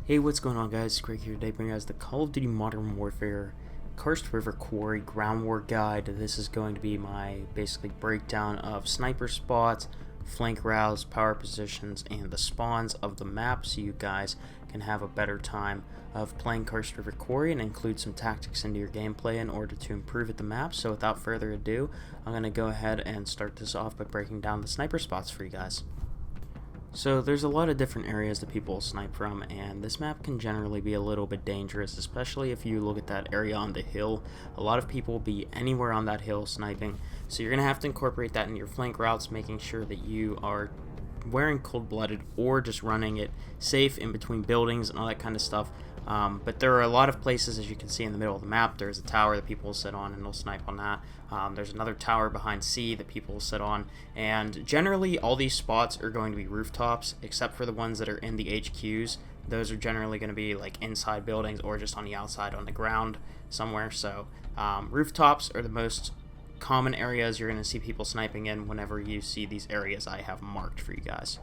Hey, what's going on, guys? Greg here today, bringing you guys the Call of Duty Modern Warfare Karst River Quarry Ground War Guide. This is going to be my basically breakdown of sniper spots, flank routes, power positions, and the spawns of the map, so you guys can have a better time of playing Karst River Quarry and include some tactics into your gameplay in order to improve at the map. So without further ado, I'm going to go ahead and start this off by breaking down the sniper spots for you guys. So there's a lot of different areas that people snipe from, and this map can generally be a little bit dangerous, especially if you look at that area on the hill. A lot of people will be anywhere on that hill sniping, so you're going to have to incorporate that in your flank routes, making sure that you are wearing cold-blooded or just running it safe in between buildings and all that kind of stuff. But there are a lot of places, as you can see in the middle of the map. There's a tower that people will sit on and they'll snipe on that. There's another tower behind C that people will sit on, and generally all these spots are going to be rooftops, except for the ones that are in the HQs. Those are generally going to be like inside buildings or just on the outside on the ground somewhere. So rooftops are the most common areas you're going to see people sniping in whenever you see these areas I have marked for you guys.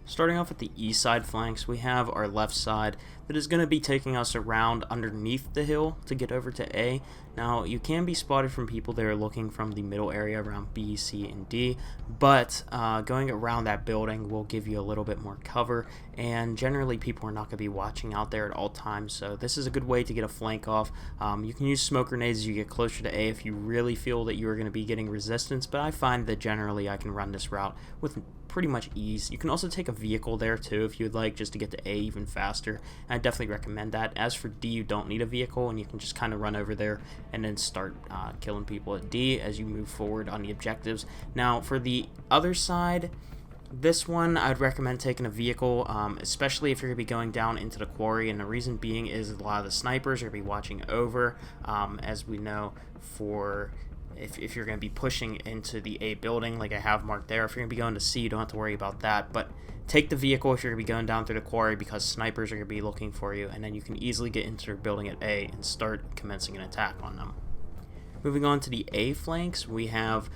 Starting off with the east side flanks, we have our left side that is going to be taking us around underneath the hill to get over to A. Now, you can be spotted from people that are looking from the middle area around B, C, and D, but going around that building will give you a little bit more cover, and generally people are not going to be watching out there at all times, so this is a good way to get a flank off. You can use smoke grenades as you get closer to A if you really feel that you are going to be getting resistance, but I find that generally I can run this route with pretty much ease. You can also take a vehicle there too if you'd like, just to get to A even faster. And I definitely recommend that. As for D, you don't need a vehicle, and you can just kind of run over there and then start killing people at D as you move forward on the objectives. Now for the other side, this one I'd recommend taking a vehicle, especially if you're going to be going down into the quarry, and the reason being is a lot of the snipers are going to be watching over, as we know, for if you're going to be pushing into the A building like I have marked there. If you're going to be going to C, you don't have to worry about that, but take the vehicle if you're going to be going down through the quarry, because snipers are going to be looking for you, and then you can easily get into their building at A and start commencing an attack on them. Moving on to the A flanks, we have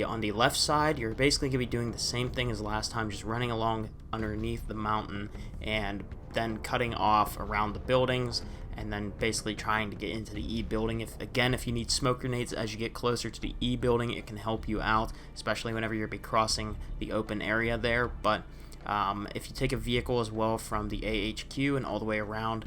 on the left side, you're basically going to be doing the same thing as last time, just running along underneath the mountain and then cutting off around the buildings, and then basically trying to get into the E building. If you need smoke grenades as you get closer to the E building, it can help you out, especially whenever you're crossing the open area there. But if you take a vehicle as well from the AHQ and all the way around,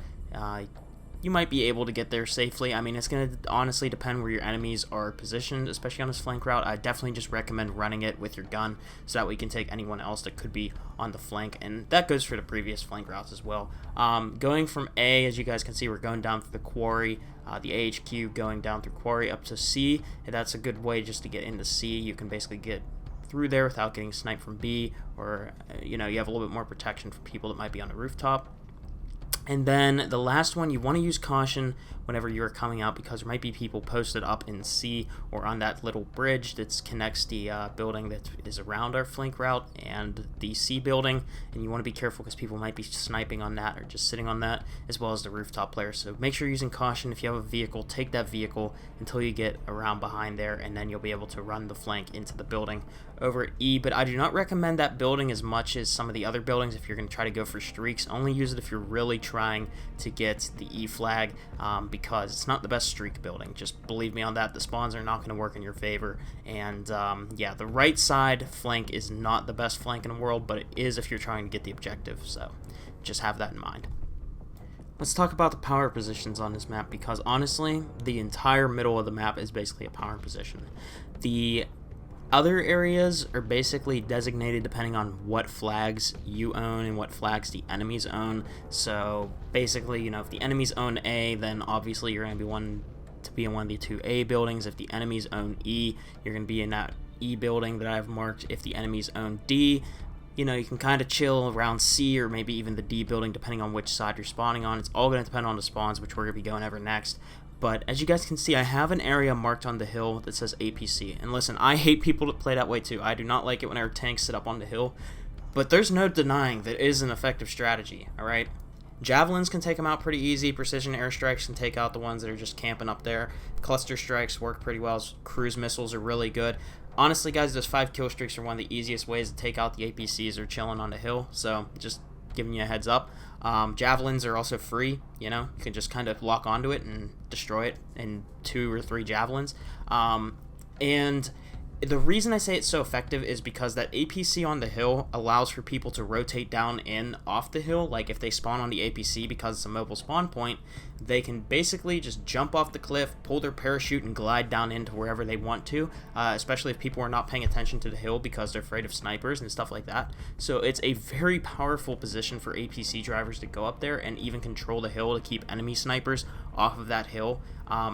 you might be able to get there safely. I mean, it's going to honestly depend where your enemies are positioned, especially on this flank route. I definitely just recommend running it with your gun so that we can take anyone else that could be on the flank, and that goes for the previous flank routes as well. Going from A, as you guys can see, we're going down through the quarry, the AHQ going down through quarry up to C, and that's a good way just to get into C. You can basically get through there without getting sniped from B, or you have a little bit more protection from people that might be on the rooftop. And then the last one, you want to use caution whenever you're coming out, because there might be people posted up in C or on that little bridge that connects the building that is around our flank route and the C building, and you want to be careful because people might be sniping on that or just sitting on that, as well as the rooftop players. So make sure you're using caution. If you have a vehicle, take that vehicle until you get around behind there, and then you'll be able to run the flank into the building over at E. But I do not recommend that building as much as some of the other buildings if you're going to try to go for streaks. Only use it if you're really trying to get the E flag, because it's not the best streak building. Just believe me on that. The spawns are not going to work in your favor, and yeah, the right side flank is not the best flank in the world, but it is if you're trying to get the objective, so just have that in mind. Let's talk about the power positions on this map, because honestly, the entire middle of the map is basically a power position. The other areas are basically designated depending on what flags you own and what flags the enemies own. So basically, if the enemies own A, then obviously you're going to be in one of the two A buildings. If the enemies own E, you're going to be in that E building that I've marked. If the enemies own D, you can kind of chill around C or maybe even the D building, depending on which side you're spawning on. It's all going to depend on the spawns, which we're going to be going over next. But as you guys can see, I have an area marked on the hill that says APC. And listen, I hate people that play that way too. I do not like it whenever tanks sit up on the hill. But there's no denying that it is an effective strategy, alright? Javelins can take them out pretty easy. Precision airstrikes can take out the ones that are just camping up there. Cluster strikes work pretty well. Cruise missiles are really good. Honestly, guys, those 5 kill streaks are one of the easiest ways to take out the APCs or chilling on the hill. So just giving you a heads up. Javelins are also free, you know, you can just kind of lock onto it and destroy it in 2 or 3 javelins. And the reason I say it's so effective is because that APC on the hill allows for people to rotate down in off the hill. Like if they spawn on the APC because it's a mobile spawn point, they can basically just jump off the cliff, pull their parachute, and glide down into wherever they want to, especially if people are not paying attention to the hill because they're afraid of snipers and stuff like that. So it's a very powerful position for APC drivers to go up there and even control the hill to keep enemy snipers off of that hill.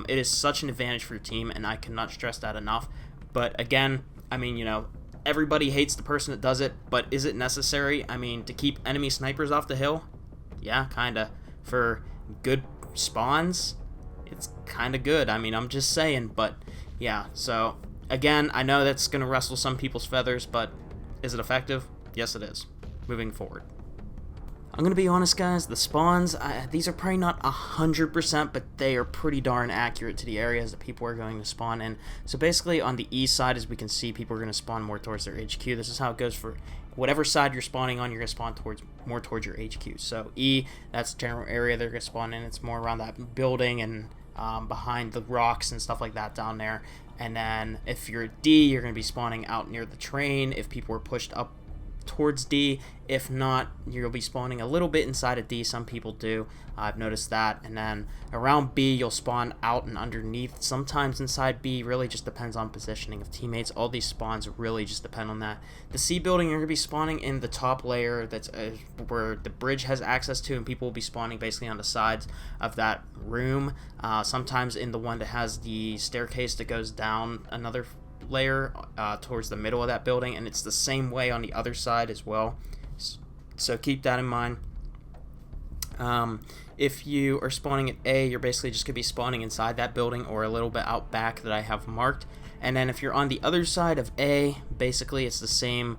It is such an advantage for your team, and I cannot stress that enough. But again, I mean, you know, everybody hates the person that does it, but is it necessary? I mean, to keep enemy snipers off the hill? Yeah, kinda. For good spawns, it's kinda good. I mean, I'm just saying, but yeah. So, again, I know that's gonna rustle some people's feathers, but is it effective? Yes, it is. Moving forward. I'm gonna be honest, guys, the spawns, these are probably not 100%, but they are pretty darn accurate to the areas that people are going to spawn in. So basically, on the east side, as we can see, people are going to spawn more towards their HQ. This is how it goes for whatever side you're spawning on, you're going to spawn more towards your HQ. So E, that's the general area they're going to spawn in. It's more around that building and behind the rocks and stuff like that down there. And then if you're D, you're going to be spawning out near the train if people are pushed up towards D. If not, you'll be spawning a little bit inside of D. Some people do. I've noticed that. And then around B, you'll spawn out and underneath. Sometimes inside B. Really just depends on positioning of teammates. All these spawns really just depend on that. The C building, you're going to be spawning in the top layer. That's where the bridge has access to, and people will be spawning basically on the sides of that room. Sometimes in the one that has the staircase that goes down another layer towards the middle of that building, and it's the same way on the other side as well, so keep that in mind. If you are spawning at A, you're basically just going to be spawning inside that building or a little bit out back that I have marked. And then if you're on the other side of A, basically it's the same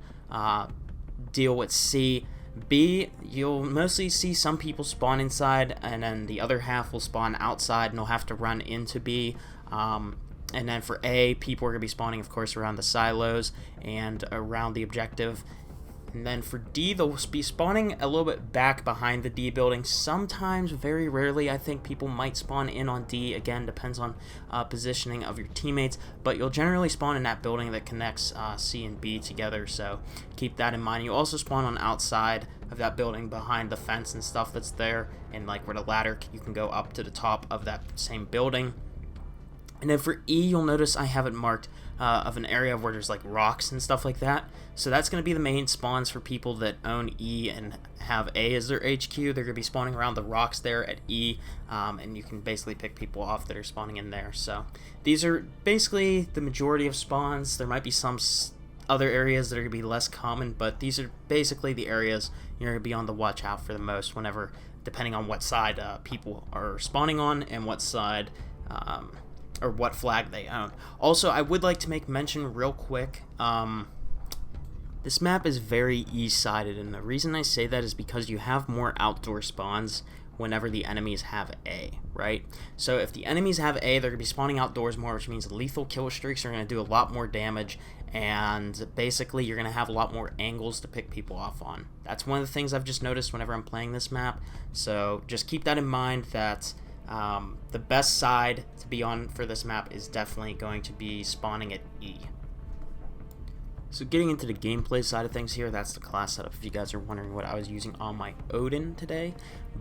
deal with C. B, you'll mostly see some people spawn inside, and then the other half will spawn outside and they'll have to run into B. And then for A, people are going to be spawning, of course, around the silos and around the objective. And then for D, they'll be spawning a little bit back behind the D building. Sometimes, very rarely, I think people might spawn in on D. Again, depends on positioning of your teammates. But you'll generally spawn in that building that connects C and B together, so keep that in mind. You also spawn on outside of that building behind the fence and stuff that's there. And like where the ladder, you can go up to the top of that same building. And then for E, you'll notice I have it marked of an area where there's like rocks and stuff like that. So that's going to be the main spawns for people that own E and have A as their HQ. They're going to be spawning around the rocks there at E, and you can basically pick people off that are spawning in there. So these are basically the majority of spawns. There might be some other areas that are going to be less common, but these are basically the areas you're going to be on the watch out for the most whenever, depending on what side people are spawning on and what side or what flag they own. Also, I would like to make mention real quick, this map is very east-sided, and the reason I say that is because you have more outdoor spawns whenever the enemies have A, right? So if the enemies have A, they're going to be spawning outdoors more, which means lethal kill streaks are going to do a lot more damage, and basically you're going to have a lot more angles to pick people off on. That's one of the things I've just noticed whenever I'm playing this map, so just keep that in mind, that the best side to be on for this map is definitely going to be spawning at E. So getting into the gameplay side of things here, that's the class setup if you guys are wondering what I was using on my Odin today.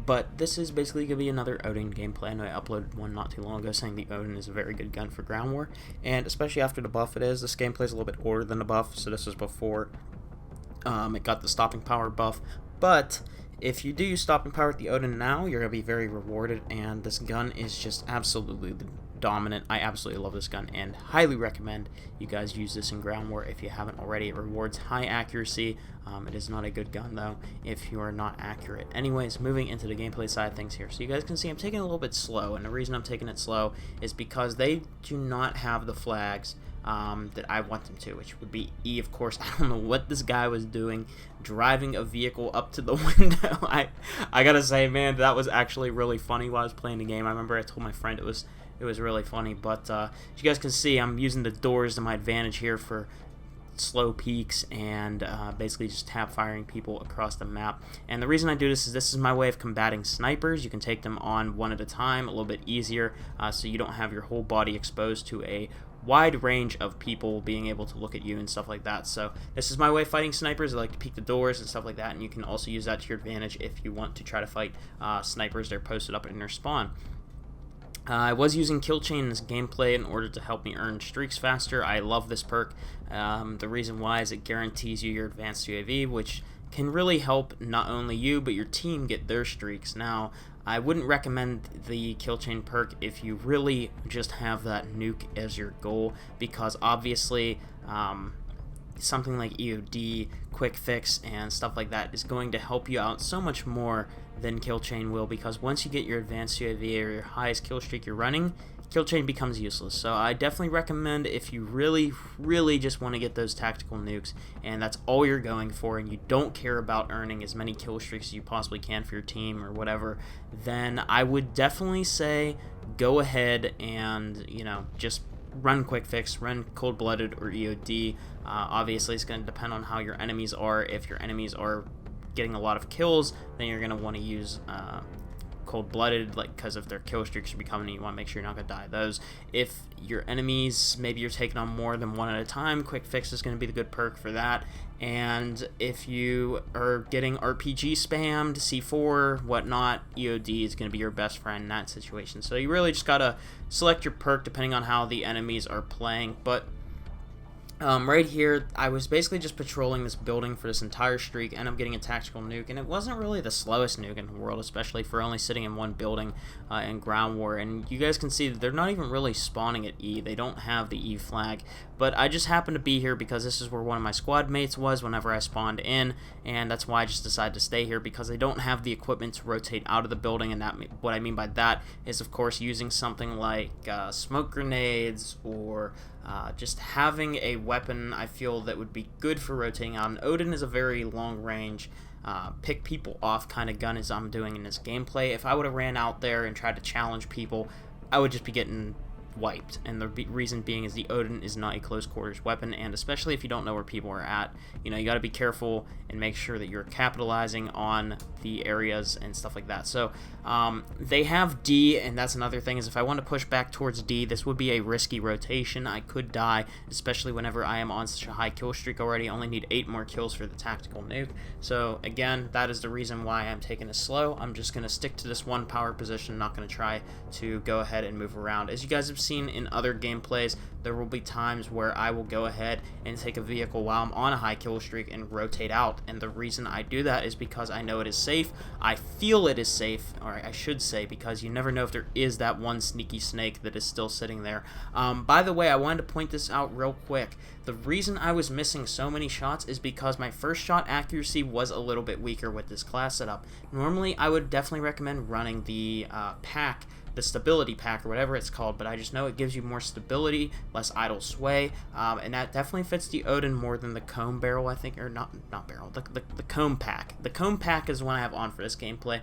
But this is basically going to be another Odin gameplay. I know I uploaded one not too long ago saying the Odin is a very good gun for ground war, and especially after the buff it is. This gameplay is a little bit older than the buff, so this was before it got the stopping power buff. But if you do use stopping power with the Odin now, you're going to be very rewarded, and this gun is just absolutely dominant. I absolutely love this gun and highly recommend you guys use this in ground war if you haven't already. It rewards high accuracy. It is not a good gun though if you are not accurate. Anyways, moving into the gameplay side of things here. So you guys can see I'm taking it a little bit slow, and the reason I'm taking it slow is because they do not have the flags that I want them to, which would be E, of course. I don't know what this guy was doing, driving a vehicle up to the window. I gotta say, man, that was actually really funny while I was playing the game. I remember I told my friend it was really funny, but as you guys can see, I'm using the doors to my advantage here for slow peaks and basically just tap firing people across the map. And the reason I do this is my way of combating snipers. You can take them on one at a time, a little bit easier, so you don't have your whole body exposed to a wide range of people being able to look at you and stuff like that. So this is my way of fighting snipers. I like to peek the doors and stuff like that, and you can also use that to your advantage if you want to try to fight snipers that are posted up in their spawn. I was using Kill Chain in this gameplay in order to help me earn streaks faster. I love this perk. The reason why is it guarantees you your advanced UAV, which can really help not only you but your team get their streaks. Now, I wouldn't recommend the Kill Chain perk if you really just have that nuke as your goal, because obviously something like EOD, Quick Fix, and stuff like that is going to help you out so much more than Kill Chain will, because once you get your advanced UAV or your highest kill streak you're running, Kill Chain becomes useless. So I definitely recommend, if you really just want to get those tactical nukes and that's all you're going for, and you don't care about earning as many kill streaks as you possibly can for your team or whatever, then I would definitely say go ahead and, just run Quick Fix, run Cold Blooded or EOD. Obviously it's going to depend on how your enemies are. If your enemies are getting a lot of kills, then you're going to want to use Cold-Blooded, because if their kill streaks are becoming, you want to make sure you're not going to die those. If your enemies, maybe you're taking on more than one at a time, Quick Fix is going to be the good perk for that. And if you are getting RPG spammed, C4, whatnot, EOD is going to be your best friend in that situation. So you really just got to select your perk depending on how the enemies are playing. But right here, I was basically just patrolling this building for this entire streak, and I'm getting a tactical nuke, and it wasn't really the slowest nuke in the world, especially for only sitting in one building in ground war. And you guys can see that they're not even really spawning at E. They don't have the E flag, but I just happened to be here because this is where one of my squad mates was whenever I spawned in, and that's why I just decided to stay here, because they don't have the equipment to rotate out of the building. And that, what I mean by that is, of course, using something like smoke grenades or just having a weapon I feel that would be good for rotating out. And Odin is a very long range pick people off kind of gun as I'm doing in this gameplay. If I would have ran out there and tried to challenge people, I would just be getting wiped, and the reason being is the Odin is not a close quarters weapon, and especially if you don't know where people are at, you got to be careful and make sure that you're capitalizing on the areas and stuff like that. So they have D, and that's another thing, is if I want to push back towards D, this would be a risky rotation. I could die, especially whenever I am on such a high kill streak already. I only need 8 more kills for the tactical nuke. So again, that is the reason why I'm taking it slow. I'm just going to stick to this one power position, not going to try to go ahead and move around. As you guys have seen in other gameplays, there will be times where I will go ahead and take a vehicle while I'm on a high kill streak and rotate out, and the reason I do that is because I know it is safe. I feel it is safe, or I should say, because you never know if there is that one sneaky snake that is still sitting there. By the way, I wanted to point this out real quick. The reason I was missing so many shots is because my first shot accuracy was a little bit weaker with this class setup. Normally, I would definitely recommend running the pack, the stability pack or whatever it's called, but I just know it gives you more stability, less idle sway, and that definitely fits the Odin more than the comb barrel, I think, or not barrel, the comb pack. The comb pack is the one I have on for this gameplay.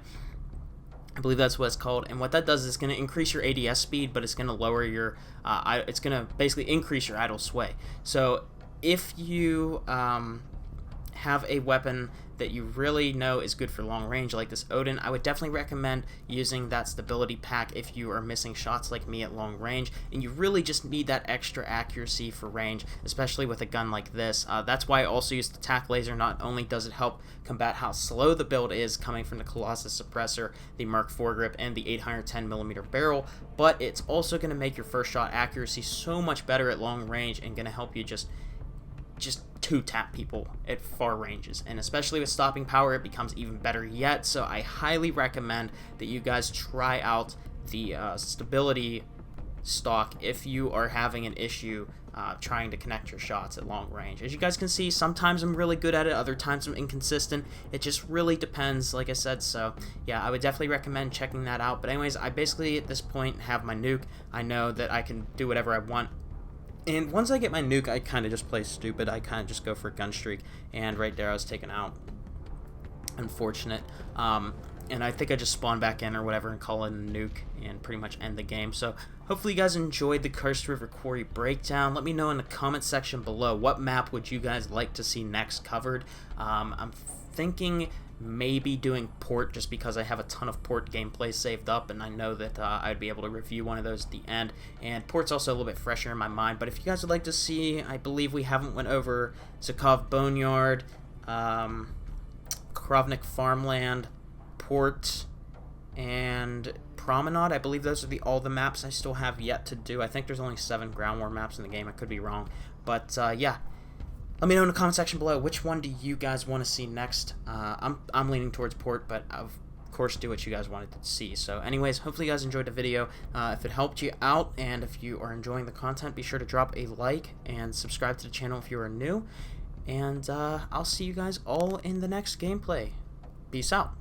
I believe that's what it's called, and what that does is it's going to increase your ADS speed, but it's going to lower your, it's going to basically increase your idle sway. So if you have a weapon that you really know is good for long range like this Odin, I would definitely recommend using that stability pack if you are missing shots like me at long range and you really just need that extra accuracy for range, especially with a gun like this. That's why I also use the tac laser. Not only does it help combat how slow the build is coming from the Colossus suppressor, the Mark IV grip, and the 810mm barrel, but it's also going to make your first shot accuracy so much better at long range and going to help you just two-tap people at far ranges, and especially with stopping power it becomes even better yet. So I highly recommend that you guys try out the stability stock if you are having an issue trying to connect your shots at long range. As you guys can see, sometimes I'm really good at it, other times I'm inconsistent. It just really depends, like I said. So yeah, I would definitely recommend checking that out. But anyways, I basically at this point have my nuke. I know that I can do whatever I want. And once I get my nuke, I kind of just play stupid. I kind of just go for a gun streak, and right there I was taken out. Unfortunate. and I think I just spawn back in or whatever and call it a nuke and pretty much end the game. So hopefully you guys enjoyed the Karst River Quarry breakdown. Let me know in the comment section below what map would you guys like to see next covered. I'm thinking maybe doing port, just because I have a ton of port gameplay saved up, and I know that I'd be able to review one of those at the end. And port's also a little bit fresher in my mind. But if you guys would like to see, I believe we haven't went over Zakov Boneyard, Krovnik Farmland, Port, and Promenade. I believe those are all the maps I still have yet to do. I think there's only 7 ground war maps in the game. I could be wrong, but yeah. Let me know in the comment section below which one do you guys want to see next. I'm leaning towards port, but of course do what you guys wanted to see. So anyways, hopefully you guys enjoyed the video. If it helped you out and if you are enjoying the content, be sure to drop a like and subscribe to the channel if you are new. And I'll see you guys all in the next gameplay. Peace out.